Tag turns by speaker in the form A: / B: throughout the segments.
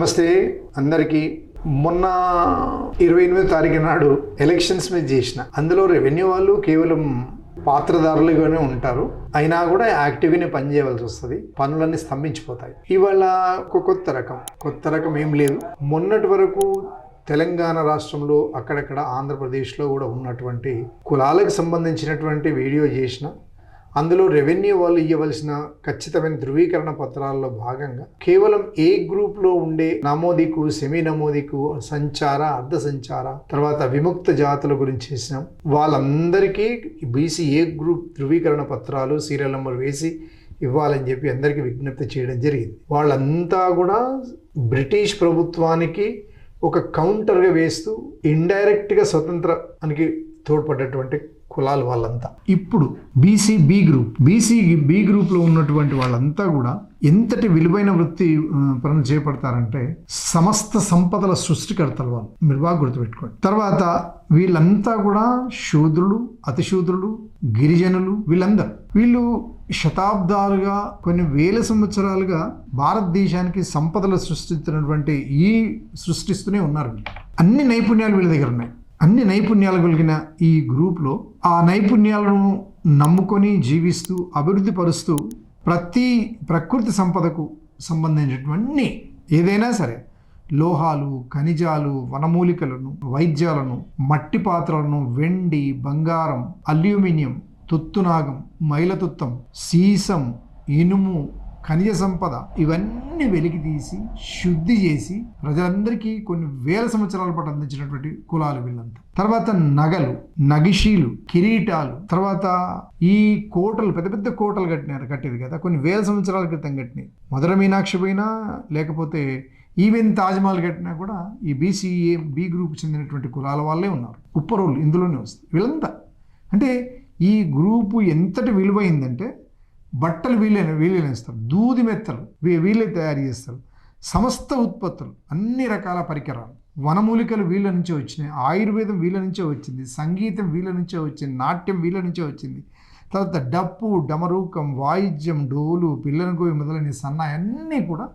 A: నమస్తే అందరికీ. మొన్న 28వ తారీఖు నాడు ఎలక్షన్స్ మీద చేసిన అందులో రెవెన్యూ వాళ్ళు కేవలం పాత్రదారులుగానే ఉంటారు, అయినా కూడా యాక్టివ్గానే పనిచేయవలసి వస్తుంది, పనులన్నీ స్తంభించిపోతాయి. ఇవాళ ఒక కొత్త రకం ఏం లేదు. మొన్నటి వరకు తెలంగాణ రాష్ట్రంలో అక్కడక్కడ ఆంధ్రప్రదేశ్లో కూడా ఉన్నటువంటి కులాలకు సంబంధించినటువంటి వీడియో చేసిన అందులో రెవెన్యూ వాళ్ళు ఇవ్వవలసిన ఖచ్చితమైన ధృవీకరణ పత్రాల్లో భాగంగా కేవలం ఏ గ్రూప్లో ఉండే నమోదికు, సెమీ నమోదికు, సంచార, అర్ధ సంచార, తర్వాత విముక్త జాతుల గురించి చేసినాం. వాళ్ళందరికీ బీసీ ఏ గ్రూప్ ధృవీకరణ పత్రాలు సీరియల్ నెంబర్ వేసి ఇవ్వాలని చెప్పి అందరికీ విజ్ఞప్తి చేయడం జరిగింది. వాళ్ళంతా కూడా బ్రిటిష్ ప్రభుత్వానికి ఒక కౌంటర్గా వేస్తూ ఇండైరెక్ట్గా స్వతంత్రానికి తోడ్పడ్డటువంటి కులాలు వాళ్ళంతా. ఇప్పుడు బీసీ బి గ్రూప్లో ఉన్నటువంటి వాళ్ళంతా కూడా ఎంతటి విలువైన వృత్తి పనులు చేపడతారంటే సమస్త సంపదల సృష్టికర్తలు వాళ్ళు. మీరు బాగా గుర్తుపెట్టుకోండి. తర్వాత వీళ్ళంతా కూడా శూద్రులు, అతిశూద్రులు, గిరిజనులు, వీళ్ళు శతాబ్దాలుగా కొన్ని వేల సంవత్సరాలుగా భారతదేశానికి సంపదలు సృష్టిస్తూనే ఉన్నారు. అన్ని నైపుణ్యాలు వీళ్ళ దగ్గర ఉన్నాయి. అన్ని నైపుణ్యాలు కలిగిన ఈ గ్రూప్లో ఆ నైపుణ్యాలను నమ్ముకొని జీవిస్తూ అభివృద్ధి పరుస్తూ ప్రకృతి సంపదకు సంబంధించినటువంటి ఏదైనా సరే లోహాలు, ఖనిజాలు, వనమూలికలను, వైద్యాలను, మట్టి పాత్రలను, వెండి, బంగారం, అల్యూమినియం, తుత్తునాగం, మైలతుత్తం, సీసం, ఇనుము, ఖనిజ సంపద ఇవన్నీ వెలికి తీసి శుద్ధి చేసి ప్రజలందరికీ కొన్ని వేల సంవత్సరాల పాటు అందించినటువంటి కులాలు వీళ్ళంతా. తర్వాత నగలు, నగిషీలు, కిరీటాలు, తర్వాత ఈ కోటలు, పెద్ద పెద్ద కోటలు కట్టేది కదా, కొన్ని వేల సంవత్సరాల క్రితం కట్టినాయి. మధుర మీనాక్షి పోయినా లేకపోతే ఈవెన్ తాజ్మహల్ కట్టినా కూడా ఈ బి గ్రూప్ చెందినటువంటి కులాల వాళ్ళే ఉన్నారు. ఉప్పరోళ్ళు ఇందులోనే వస్తుంది. వీళ్ళంతా అంటే ఈ గ్రూపు ఎంతటి విలువైందంటే బట్టలు వీళ్ళేస్తారు, దూది మెత్తలు వీళ్ళే తయారు చేస్తారు, సమస్త ఉత్పత్తులు, అన్ని రకాల పరికరాలు, వనమూలికలు వీళ్ళ నుంచే వచ్చినాయి, ఆయుర్వేదం వీళ్ళ నుంచే వచ్చింది, సంగీతం వీళ్ళ నుంచే వచ్చింది, నాట్యం వీళ్ళ నుంచే వచ్చింది, తర్వాత డప్పు, డమరూకం, వాయిద్యం, డోలు, పిల్లనగోవి మొదలైన సన్నాయి అన్నీ కూడా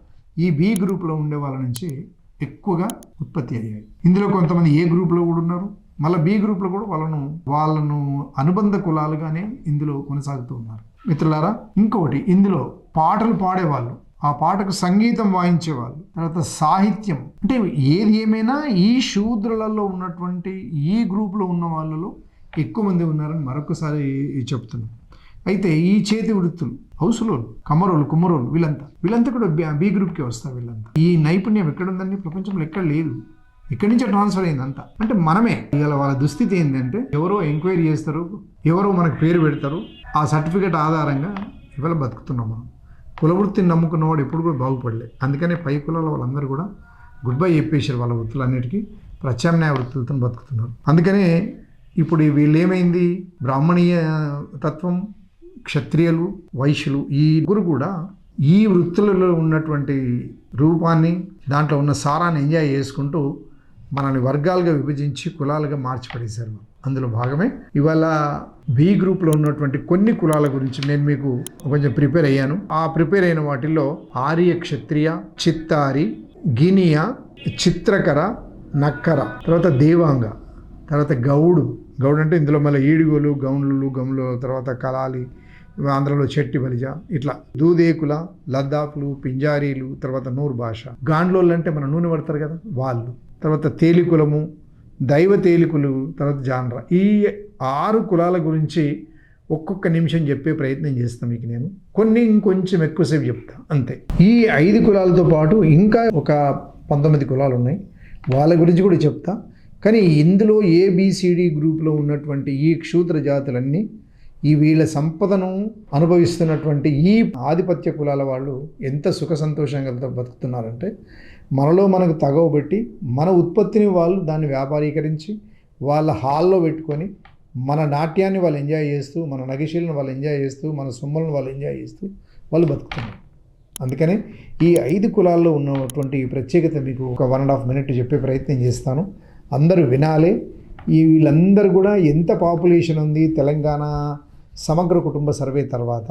A: ఈ బి గ్రూప్లో ఉండే వాళ్ళ నుంచి ఎక్కువగా ఉత్పత్తి అయ్యాయి. ఇందులో కొంతమంది ఏ గ్రూప్లో కూడా ఉన్నారు, మళ్ళీ బి గ్రూప్లో కూడా వాళ్ళను అనుబంధ కులాలుగానే ఇందులో కొనసాగుతూ ఉన్నారు. మిత్రులారా, ఇంకొకటి, ఇందులో పాటలు పాడేవాళ్ళు, ఆ పాటకు సంగీతం వాయించేవాళ్ళు, తర్వాత సాహిత్యం, అంటే ఏది ఏమైనా ఈ శూద్రులలో ఉన్నటువంటి ఈ గ్రూప్లో ఉన్న వాళ్ళలో ఎక్కువ మంది ఉన్నారని మరొకసారి చెప్తున్నాం. అయితే ఈ చేతి వృత్తులు, హౌసులోళ్ళు, కమ్మరోళ్ళు, కుమ్మరోళ్ళు వీళ్ళంతా కూడా బి గ్రూప్కి వస్తారు. వీళ్ళంతా ఈ నైపుణ్యం ఎక్కడుందని ప్రపంచంలో ఎక్కడ లేదు, ఇక్కడి నుంచే ట్రాన్స్ఫర్ అయిందంతా. అంటే మనమే ఇవాళ వాళ్ళ దుస్థితి ఏంటంటే ఎవరో ఎంక్వైరీ చేస్తారు, ఎవరో మనకు పేరు పెడతారు, ఆ సర్టిఫికేట్ ఆధారంగా ఇవాళ బతుకుతున్నాం మనం. కులవృత్తిని నమ్ముకున్నవాడు ఎప్పుడు కూడా బాగుపడలేదు. అందుకనే పై కులాల వాళ్ళందరూ కూడా గుడ్ బై చెప్పేసారు, వాళ్ళ వృత్తులన్నిటికీ ప్రత్యామ్నాయ వృత్తులతో బతుకుతున్నారు. అందుకనే ఇప్పుడు వీళ్ళు ఏమైంది, బ్రాహ్మణీయ తత్వం, క్షత్రియులు, వైశ్యులు ఈ ముగ్గురు కూడా ఈ వృత్తులలో ఉన్నటువంటి రూపాన్ని, దాంట్లో ఉన్న సారాన్ని ఎంజాయ్ చేసుకుంటూ మనల్ని వర్గాలుగా విభజించి కులాలుగా మార్చిపడేశారు. అందులో భాగమే ఇవాళ బి గ్రూప్లో ఉన్నటువంటి కొన్ని కులాల గురించి నేను మీకు కొంచెం ప్రిపేర్ అయ్యాను. ఆ ప్రిపేర్ అయిన వాటిల్లో ఆర్య, క్షత్రియ, చిత్తారి, గినియా, చిత్రకర, నక్కర, తర్వాత దేవాంగ, తర్వాత గౌడు అంటే ఇందులో మళ్ళీ ఈడుగోలు, గౌన్లు, తర్వాత కలాలి, ఆంధ్రలో చెట్టి బలిజ, ఇట్లా దూదేకుల, లద్దాకులు, పింజారీలు, తర్వాత నూరు భాష, గాండ్లోళ్ళు అంటే మన నూనె పడతారు కదా వాళ్ళు, తర్వాత తేలికులము, దైవ తేలికులు, తర్వాత జాన్రా. ఈ 6 కులాల గురించి ఒక్కొక్క నిమిషం చెప్పే ప్రయత్నం చేస్తాను మీకు. నేను ఇంకొంచెం ఎక్కువసేపు చెప్తా అంతే. ఈ 5 కులాలతో పాటు ఇంకా ఒక 19 కులాలు ఉన్నాయి, వాళ్ళ గురించి కూడా చెప్తా. కానీ ఇందులో ఏబిసిడి గ్రూప్లో ఉన్నటువంటి ఈ క్షూద్ర జాతులన్నీ ఈ వీళ్ళ సంపదను అనుభవిస్తున్నటువంటి ఈ ఆధిపత్య కులాల వాళ్ళు ఎంత సుఖ సంతోషంగా బతుకుతున్నారంటే మనకు తగవబెట్టి మన ఉత్పత్తిని వాళ్ళు దాన్ని వ్యాపారీకరించి వాళ్ళ హాల్లో పెట్టుకొని మన నాట్యాన్ని వాళ్ళు ఎంజాయ్ చేస్తూ, మన నగిషీలను వాళ్ళు ఎంజాయ్ చేస్తూ, మన సొమ్ములను వాళ్ళు ఎంజాయ్ చేస్తూ వాళ్ళు బతుకుతున్నారు. అందుకనే ఈ 5 కులాల్లో ఉన్నటువంటి ఈ ప్రత్యేకత మీకు ఒక 1.5 minute చెప్పే ప్రయత్నం చేస్తాను. అందరూ వినాలి. వీళ్ళందరూ కూడా ఎంత పాపులేషన్ ఉంది, తెలంగాణ సమగ్ర కుటుంబ సర్వే తర్వాత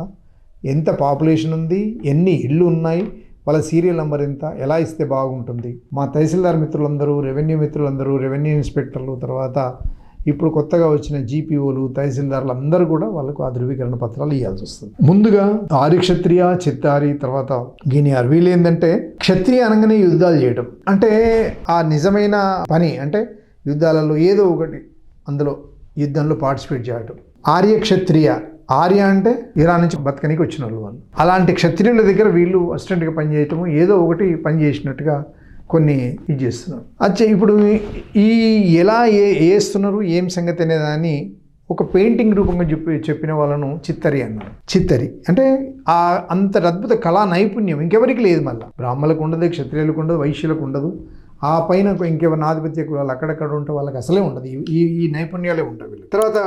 A: ఎంత పాపులేషన్ ఉంది, ఎన్ని ఇళ్ళు ఉన్నాయి, వాళ్ళ సీరియల్ నెంబర్ ఎంత, ఎలా ఇస్తే బాగుంటుంది. మా తహసీల్దార్ మిత్రులందరూ, రెవెన్యూ మిత్రులందరూ, రెవెన్యూ ఇన్స్పెక్టర్లు, తర్వాత ఇప్పుడు కొత్తగా వచ్చిన జీపీఓలు, తహసీల్దార్లు అందరూ కూడా వాళ్ళకు ఆ ధృవీకరణ పత్రాలు ఇవ్వాల్సి వస్తుంది. ముందుగా ఆర్య క్షత్రియ, చిత్తారి, తర్వాత గినియార్, వీళ్ళు ఏంటంటే క్షత్రియ అనగానే యుద్ధాలు చేయడం అంటే ఆ నిజమైన పని, అంటే యుద్ధాలలో ఏదో ఒకటి అందులో యుద్ధంలో పార్టిసిపేట్ చేయడం. ఆర్య క్షత్రియ, ఆర్య అంటే ఇరాన్ నుంచి బతకనికి వచ్చిన వాళ్ళు. అలాంటి క్షత్రియుల దగ్గర వీళ్ళు అసిస్టెంట్గా పనిచేయటము, ఏదో ఒకటి పని చేసినట్టుగా కొన్ని ఇది చేస్తున్నారు. అచ్చా, ఇప్పుడు ఈ ఎలా వేస్తున్నారు ఏం సంగతి అనే దాన్ని ఒక పెయింటింగ్ రూపంగా చెప్పిన వాళ్ళను చిత్తరి అన్నారు. చిత్తరి అంటే ఆ అంత అద్భుత కళా నైపుణ్యం ఇంకెవరికి లేదు. మళ్ళీ బ్రాహ్మణులకు ఉండదు, క్షత్రియులకు ఉండదు, వైశ్యులకు ఉండదు. ఆ పైన ఇంకెవరిని ఆధిపత్య కులాలు అక్కడక్కడ ఉంటే వాళ్ళకి అసలే ఉండదు. ఈ నైపుణ్యాలే ఉంటాయి వీళ్ళు. తర్వాత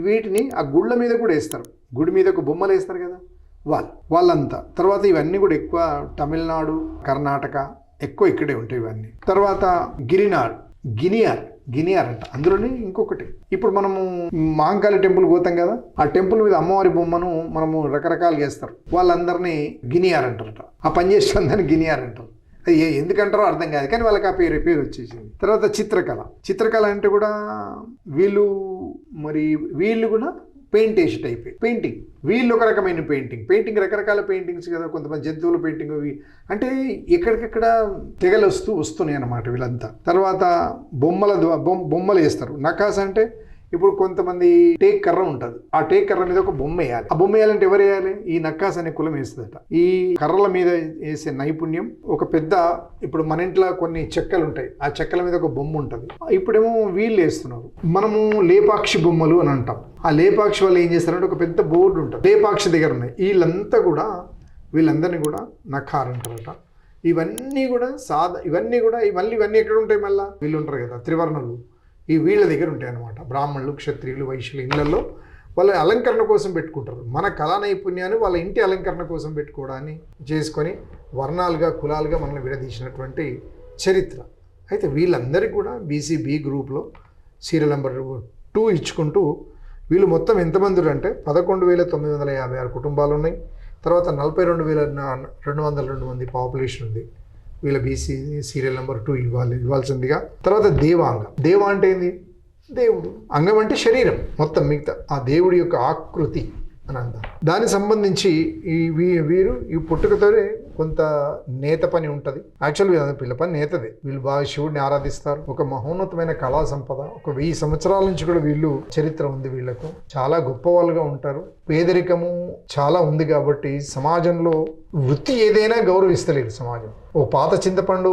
A: వీటిని ఆ గుళ్ళ మీద కూడా వేస్తారు. గుడి మీద ఒక బొమ్మలు వేస్తారు కదా వాళ్ళంతా. తర్వాత ఇవన్నీ కూడా ఎక్కువ తమిళనాడు, కర్ణాటక ఎక్కువ ఇక్కడే ఉంటాయి ఇవన్నీ. తర్వాత గినియార్ అంట. అందులోనే ఇంకొకటి, ఇప్పుడు మనము మాంకాళి టెంపుల్ పోతాం కదా, ఆ టెంపుల్ మీద అమ్మవారి బొమ్మను మనము రకరకాలుగా వేస్తారు. వాళ్ళందరినీ గినియార్ అంటారట. ఆ పని చేసేదాన్ని గినియార్ అంటారు. అది ఎందుకంటారో అర్థం కాదు, కానీ వాళ్ళకి ఆ పేరు వచ్చేసింది. తర్వాత చిత్రకళ అంటే కూడా వీళ్ళు కూడా పెయింట్ వేసి టైప్ పెయింటింగ్. వీళ్ళు ఒక రకమైన పెయింటింగ్ రకరకాల పెయింటింగ్స్ కదా, కొంతమంది జంతువుల పెయింటింగ్ అవి అంటే ఎక్కడికెక్కడ తెగలు వస్తున్నాయి అన్నమాట వీళ్ళంతా. తర్వాత బొమ్మలు వేస్తారు. నకాస్ అంటే ఇప్పుడు కొంతమంది టేక్ కర్ర ఉంటుంది, ఆ టేక్ కర్ర మీద ఒక బొమ్మ వేయాలి. ఆ బొమ్మ వేయాలంటే ఎవరు వేయాలి? ఈ నక్కాస్ అనే కులం వేస్తుందట. ఈ కర్రల మీద వేసే నైపుణ్యం ఒక పెద్ద, ఇప్పుడు మన ఇంట్లో కొన్ని చెక్కలు ఉంటాయి, ఆ చెక్కల మీద ఒక బొమ్మ ఉంటుంది. ఇప్పుడేమో వీళ్ళు వేస్తున్నారు. మనము లేపాక్షి బొమ్మలు అని అంటాం. ఆ లేపాక్షి వాళ్ళు ఏం చేస్తారంటే ఒక పెద్ద బోర్డు ఉంటుంది, లేపాక్షి దగ్గర ఉన్నాయి. వీళ్ళందరినీ కూడా నఖార్ అంటారట. ఇవన్నీ కూడా ఇవన్నీ ఎక్కడ ఉంటాయి? మళ్ళీ వీళ్ళు ఉంటారు కదా త్రివర్ణులు, వీళ్ళ దగ్గర ఉంటాయి అన్నమాట. బ్రాహ్మణులు, క్షత్రియులు, వైశ్యులు ఇళ్లలో వాళ్ళ అలంకరణ కోసం పెట్టుకుంటారు. మన కళా నైపుణ్యాన్ని వాళ్ళ ఇంటి అలంకరణ కోసం పెట్టుకోవడాన్ని చేసుకొని వర్ణాలుగా, కులాలుగా మనల్ని విడదీసినటువంటి చరిత్ర. అయితే వీళ్ళందరికీ కూడా బీసీ గ్రూప్లో సీరియల్ నెంబర్ 2 ఇచ్చుకుంటూ వీళ్ళు మొత్తం ఎంతమంది అంటే 11,956 కుటుంబాలు ఉన్నాయి. తర్వాత 42,202 మంది పాపులేషన్ ఉంది. వీళ్ళ బీసీ సీరియల్ నెంబర్ 2 ఇవ్వాల్సిందిగా. తర్వాత దేవ అంటే ఏంది? దేవుడు. అంగం అంటే శరీరం మొత్తం, మిగతా ఆ దేవుడి యొక్క ఆకృతి అని అంటారు. దానికి సంబంధించి వీరు ఈ పుట్టుకతోనే కొంత నేత పని ఉంటుంది. యాక్చువల్గా పిల్ల పని నేతదే. వీళ్ళు బాగా శివుడిని ఆరాధిస్తారు. ఒక మహోన్నతమైన కళా సంపద. ఒక 1000 సంవత్సరాల నుంచి కూడా వీళ్ళు చరిత్ర ఉంది. వీళ్ళకు చాలా గొప్ప వాళ్ళుగా ఉంటారు. పేదరికము చాలా ఉంది కాబట్టి సమాజంలో వృత్తి ఏదైనా గౌరవిస్తలేదు సమాజం. ఓ పాత చింతపండు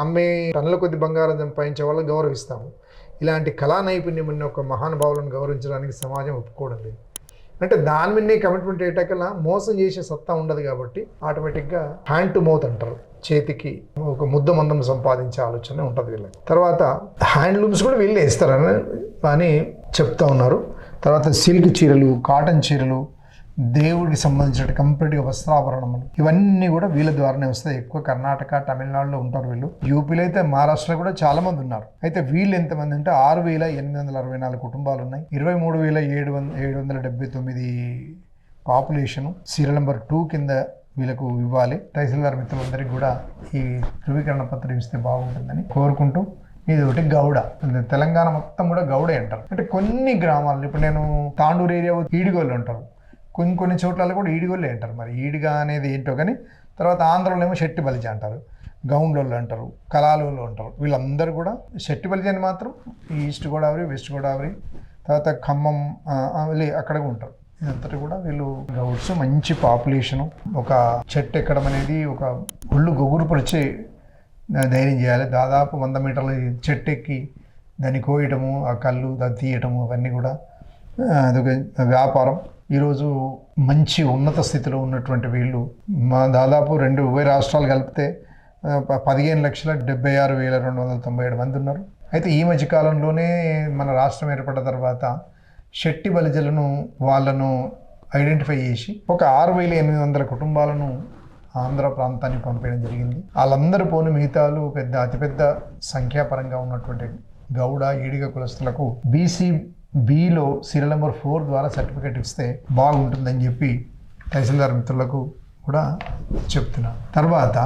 A: అమ్మే టన్నుల కొద్ది బంగారం సంపాదించే వాళ్ళని గౌరవిస్తాము. ఇలాంటి కళా నైపుణ్యం ఉన్న ఒక మహానుభావులను గౌరవించడానికి సమాజం ఒప్పుకోవడం లేదు. అంటే దాని మీదనే కమిట్మెంట్ అయ్యేటకల్లా మోసం చేసే సత్తా ఉండదు కాబట్టి ఆటోమేటిక్గా హ్యాండ్ టు మౌత్ అంటారు, చేతికి ఒక మందం సంపాదించే ఆలోచన ఉంటుంది వీళ్ళకి. తర్వాత హ్యాండ్లూమ్స్ కూడా వీళ్ళే ఇస్తారని అని చెప్తా ఉన్నారు. తర్వాత సిల్క్ చీరలు, కాటన్ చీరలు, దేవుడికి సంబంధించిన కంప్లీట్గా వస్త్రాభరణములు ఇవన్నీ కూడా వీళ్ళ ద్వారానే వస్తాయి. ఎక్కువ కర్ణాటక, తమిళనాడులో ఉంటారు వీళ్ళు. యూపీలో అయితే, మహారాష్ట్రలో కూడా చాలా మంది ఉన్నారు. అయితే వీళ్ళు ఎంతమంది అంటే 6,864 కుటుంబాలు ఉన్నాయి. 23,779 పాపులేషన్. సీరియల్ నెంబర్ 2 కింద వీళ్ళకు ఇవ్వాలి. తహసీల్దార్ మిత్రులందరికీ కూడా ఈ ధృవీకరణ పత్రం ఇస్తే బాగుంటుందని కోరుకుంటూ, ఇది ఒకటి గౌడ. తెలంగాణ మొత్తం కూడా గౌడే అంటారు. అంటే కొన్ని గ్రామాలు, ఇప్పుడు నేను తాండూరు ఏరియా ఈడిగోళ్ళు ఉంటారు, కొన్ని చోట్ల కూడా ఈడిగోళ్ళే అంటారు. మరి ఈడిగా అనేది ఏంటో కానీ. తర్వాత ఆంధ్రలో ఏమో శెట్టి బలిజ అంటారు, గౌండోళ్ళు అంటారు, కలాలోళ్ళు అంటారు. వీళ్ళందరూ కూడా శెట్టి బలిజ అని మాత్రం ఈస్ట్ గోదావరి, వెస్ట్ గోదావరి, తర్వాత ఖమ్మం అక్కడ ఉంటారు. ఇదంతటి కూడా వీళ్ళు గౌడ్స్. మంచి పాపులేషను. ఒక చెట్టు ఎక్కడం అనేది ఒక ఒళ్ళు గొగురు పరిచే ధైర్యం చేయాలి. దాదాపు 100 మీటర్ల చెట్టు ఎక్కి దాన్ని కోయటము, ఆ కళ్ళు దాన్ని తీయటము, అవన్నీ కూడా అదొక వ్యాపారం. ఈరోజు మంచి ఉన్నత స్థితిలో ఉన్నటువంటి వీళ్ళు దాదాపు 2 ఉభయ రాష్ట్రాలు కలిపితే 15,76,297 మంది ఉన్నారు. అయితే ఈ మధ్యకాలంలోనే మన రాష్ట్రం ఏర్పడిన తర్వాత శెట్టి బలిజలను వాళ్ళను ఐడెంటిఫై చేసి ఒక 6,800 కుటుంబాలను ఆంధ్ర ప్రాంతానికి పంపేయడం జరిగింది. వాళ్ళందరూ పోని మిగతాలు అతిపెద్ద సంఖ్యాపరంగా ఉన్నటువంటి గౌడ, ఈడిగ కులస్తులకు BCBలో సీరియల్ నెంబర్ 4 ద్వారా సర్టిఫికేట్ ఇస్తే బాగుంటుందని చెప్పి తహసీల్దార్ మిత్రులకు కూడా చెప్తున్నాను. తర్వాత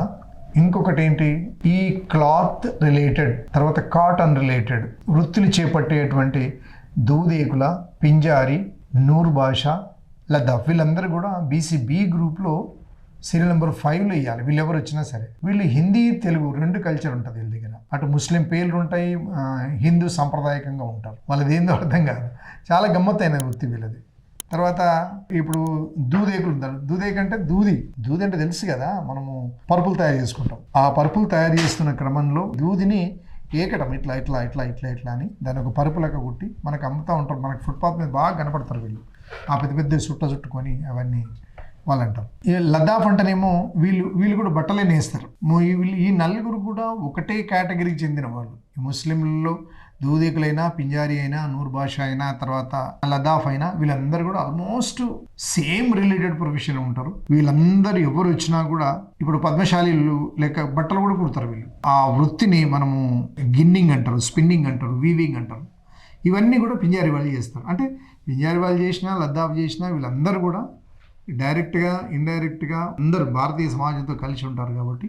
A: ఇంకొకటి ఏంటి, ఈ క్లాత్ రిలేటెడ్, తర్వాత కాటన్ రిలేటెడ్ వృత్తులు చేపట్టేటువంటి దూదేకుల, పింజారి, నూర్ బాషా, లద్దాఫ్ వీళ్ళందరూ కూడా బీసీబీ గ్రూప్లో సీరియల్ నెంబర్ 5లో ఇవ్వాలి. వీళ్ళు ఎవరు వచ్చినా సరే. వీళ్ళు హిందీ, తెలుగు 2 కల్చర్ ఉంటుంది వీళ్ళ దగ్గర. అటు ముస్లిం పేర్లు ఉంటాయి, హిందూ సాంప్రదాయకంగా ఉంటారు. వాళ్ళది ఏందో అర్థం కాదు. చాలా గమ్మత్తైన వృత్తి వీళ్ళది. తర్వాత ఇప్పుడు దూదేకులు ఉంటారు. దూదేకు అంటే దూది అంటే తెలుసు కదా, మనము పరుపులు తయారు చేసుకుంటాం. ఆ పరుపులు తయారు చేస్తున్న క్రమంలో దూదిని ఏకటం ఇట్లా ఇట్లా ఇట్లా ఇట్లా ఇట్లా అని దాని ఒక పరుపులక కుట్టి మనకు అమ్ముతూ ఉంటారు. మనకు ఫుట్పాత్ మీద బాగా కనపడతారు వీళ్ళు. ఆ పెద్ద పెద్ద చుట్టుకొని అవన్నీ వాళ్ళు అంటారు. ఈ లద్దాఫ్ అంటేనేమో వీళ్ళు కూడా బట్టలే నేస్తారు. ఈ నలుగురు కూడా ఒకటే కేటగిరీకి చెందిన వాళ్ళు. ముస్లింలలో దూదేకులైనా, పింజారి అయినా, నూర్ బాషా అయినా, తర్వాత లద్దాఫ్ అయినా వీళ్ళందరూ కూడా ఆల్మోస్ట్ సేమ్ రిలేటెడ్ ప్రొఫెషన్ ఉంటారు. వీళ్ళందరూ ఎవరు వచ్చినా కూడా ఇప్పుడు పద్మశాలీలు లేక బట్టలు కూడా కుడతారు వీళ్ళు. ఆ వృత్తిని మనము గిన్నింగ్ అంటారు, స్పిన్నింగ్ అంటారు, వీవింగ్ అంటారు. ఇవన్నీ కూడా పింజారి వాళ్ళు చేస్తారు. అంటే పింజారి వాళ్ళు చేసినా, లద్దాఫ్ చేసినా వీళ్ళందరూ కూడా డైరెక్ట్గా, ఇండైరెక్ట్గా అందరూ భారతీయ సమాజంతో కలిసి ఉంటారు. కాబట్టి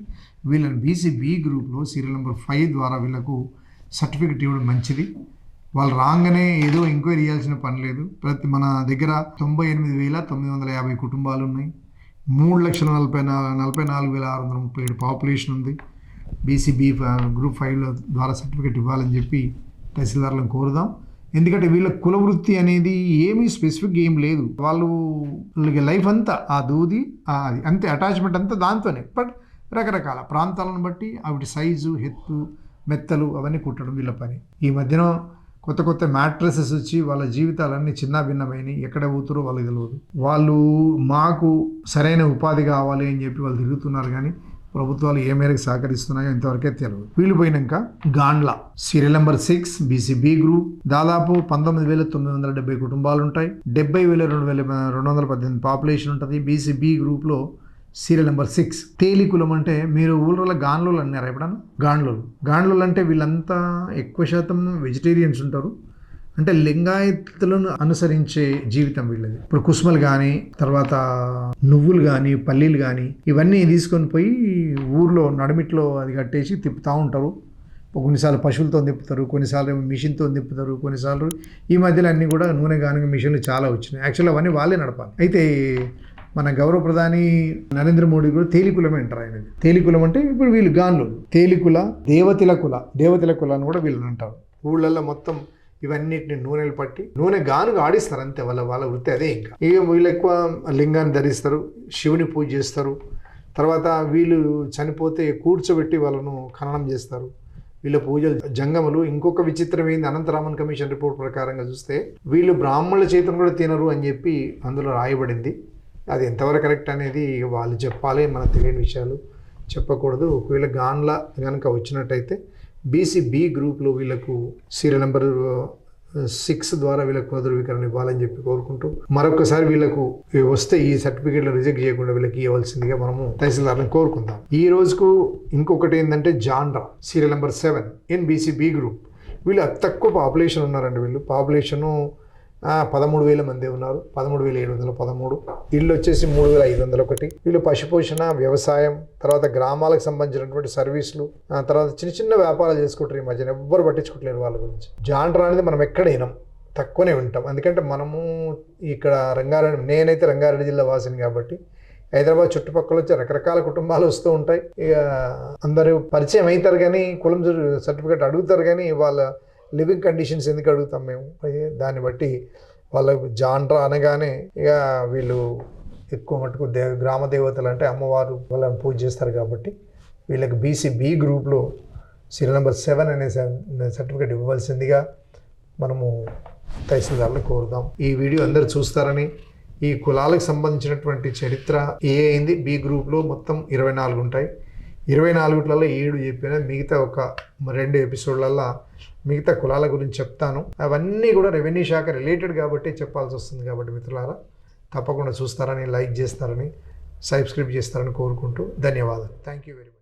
A: వీళ్ళని బీసీబీ గ్రూప్లో సీరియల్ నెంబర్ 5 ద్వారా వీళ్ళకు సర్టిఫికెట్ ఇవ్వడం మంచిది. వాళ్ళు రాగానే ఏదో ఎంక్వైరీ చేయాల్సిన పని లేదు. మన దగ్గర 98,950 కుటుంబాలు ఉన్నాయి. 3,44,637 పాపులేషన్ ఉంది. బీసీబీ గ్రూప్ 5 ద్వారా సర్టిఫికెట్ ఇవ్వాలని చెప్పి తహసీల్దార్లను కోరుదాం. ఎందుకంటే వీళ్ళ కుల వృత్తి అనేది ఏమీ స్పెసిఫిక్ ఏం లేదు. వాళ్ళకి లైఫ్ అంతా ఆ దూది, అది అంతే, అటాచ్మెంట్ అంతా దాంతోనే. బట్ రకరకాల ప్రాంతాలను బట్టి వాటి సైజు, ఎత్తు, మెత్తలు అవన్నీ కుట్టడం వీళ్ళ పని. ఈ మధ్యన కొత్త మ్యాట్రసెస్ వచ్చి వాళ్ళ జీవితాలన్నీ చిన్న భిన్నమైనవి. ఎక్కడ పోతారో వాళ్ళకి తెలియదు. వాళ్ళు మాకు సరైన ఉపాధి కావాలి అని చెప్పి వాళ్ళు తిరుగుతున్నారు. కానీ ప్రభుత్వాలు ఏ మేరకు సహకరిస్తున్నాయో ఇంతవరకే తెలియదు. వీళ్ళు పోయినాక Gandla serial number 6 BCB group దాదాపు 19,970 కుటుంబాలు ఉంటాయి. 70,218 పాపులేషన్ ఉంటుంది. బీసీబీ గ్రూప్లో సీరియల్ నెంబర్ 6 తేలికులం. అంటే మీరు ఊళ్ళో గాండ్లోలు అన్నారు ఎప్పుడన్నా? గాండ్లోలు అంటే వీళ్ళంతా ఎక్కువ శాతం వెజిటేరియన్స్ ఉంటారు. అంటే లింగాయతులను అనుసరించే జీవితం వీళ్ళది. ఇప్పుడు కుస్మలు కానీ, తర్వాత నువ్వులు కానీ, పల్లీలు కానీ ఇవన్నీ తీసుకొని పోయి ఊర్లో నడిమిట్లో అది కట్టేసి తిప్పుతూ ఉంటారు. కొన్నిసార్లు పశువులతో తిప్పుతారు, కొన్నిసార్లు మిషన్తో తిప్పుతారు, కొన్నిసార్లు ఈ మధ్యలో అన్నీ కూడా నూనె గానుగ మిషన్లు చాలా వచ్చినాయి. యాక్చువల్లీ అవన్నీ వాళ్ళే నడపాలి. అయితే మన గౌరవ ప్రధాని నరేంద్ర మోడీ కూడా తేలికులమే అంటారు ఆయనది. తేలికులం అంటే ఇప్పుడు వీళ్ళు గాన్లోలు, తేలికుల, దేవతిల కుల అని కూడా వీళ్ళని అంటారు. ఊళ్ళల్లో మొత్తం ఇవన్నిటిని నూనెలు పట్టి నూనె గానుగా ఆడిస్తారు అంతే. వాళ్ళ వృత్తి అదే. ఇంకా వీళ్ళు ఎక్కువ లింగాన్ని ధరిస్తారు, శివుని పూజ చేస్తారు. తర్వాత వీళ్ళు చనిపోతే కూర్చోబెట్టి వాళ్ళను ఖననం చేస్తారు. వీళ్ళ పూజలు జంగములు. ఇంకొక విచిత్రం ఏంది, అనంతరామన్ కమిషన్ రిపోర్ట్ ప్రకారంగా చూస్తే వీళ్ళు బ్రాహ్మణుల చేతులు కూడా తినరు అని చెప్పి అందులో రాయబడింది. అది ఎంతవరకు కరెక్ట్ అనేది వాళ్ళు చెప్పాలి. మనకు తెలియని విషయాలు చెప్పకూడదు. ఒకవేళ గాన్ల కనుక వచ్చినట్టయితే బీసీబీ గ్రూప్లో వీళ్ళకు సీరియల్ నెంబర్ 6 ద్వారా వీళ్ళకు పునర్ధృవీకరణ ఇవ్వాలని చెప్పి కోరుకుంటూ, మరొకసారి వీళ్ళకు వస్తే ఈ సర్టిఫికేట్లు రిజెక్ట్ చేయకుండా వీళ్ళకి ఇవ్వాల్సిందిగా మనము తహసీల్దార్లను కోరుకుందాం. ఈ రోజుకు ఇంకొకటి ఏంటంటే జాండ్రా serial number 7 in BCB group. వీళ్ళు అతి తక్కువ పాపులేషన్ ఉన్నారండి. వీళ్ళు పాపులేషను 13,000 మంది ఉన్నారు. 13,713. ఇళ్ళు వచ్చేసి 3,501. వీళ్ళు పశుపోషణ, వ్యవసాయం, తర్వాత గ్రామాలకు సంబంధించినటువంటి సర్వీసులు, తర్వాత చిన్న వ్యాపారాలు చేసుకుంటారు. ఈ మధ్యన ఎవ్వరు పట్టించుకోవట్లేరు వాళ్ళ గురించి. జాండ్రా అనేది మనం ఎక్కడ వినం, తక్కువనే వింటాం. ఎందుకంటే మనము ఇక్కడ నేనైతే రంగారెడ్డి జిల్లా వాసిని కాబట్టి హైదరాబాద్ చుట్టుపక్కల వచ్చి రకరకాల కుటుంబాలు వస్తూ ఉంటాయి. ఇక అందరూ పరిచయం అవుతారు కానీ కులం సర్టిఫికేట్ అడుగుతారు. కానీ వాళ్ళ లివింగ్ కండిషన్స్ ఎందుకు అడుగుతాం మేము? దాన్ని బట్టి వాళ్ళకు జాండ్రా అనగానే ఇక వీళ్ళు ఎక్కువ మటుకు గ్రామ దేవతలు అంటే అమ్మవారు వాళ్ళని పూజ చేస్తారు. కాబట్టి వీళ్ళకి బీసీబీ గ్రూప్లో సీరియల్ నెంబర్ 7 అనే సర్టిఫికేట్ ఇవ్వవలసిందిగా మనము తహసీల్దార్లు కోరుదాం. ఈ వీడియో అందరు చూస్తారని, ఈ కులాలకు సంబంధించినటువంటి చరిత్ర అయింది. బి గ్రూప్లో మొత్తం 24 ఉంటాయి. 24లలో 7 చెప్పిన, మిగతా ఒక 2 ఎపిసోడ్లలో మిగతా కులాల గురించి చెప్తాను. అవన్నీ కూడా రెవెన్యూ శాఖ రిలేటెడ్ కాబట్టి చెప్పాల్సి వస్తుంది. కాబట్టి మిత్రులారా తప్పకుండా చూస్తారని, లైక్ చేస్తారని, సబ్స్క్రైబ్ చేస్తారని కోరుకుంటూ ధన్యవాదాలు. Thank you very much.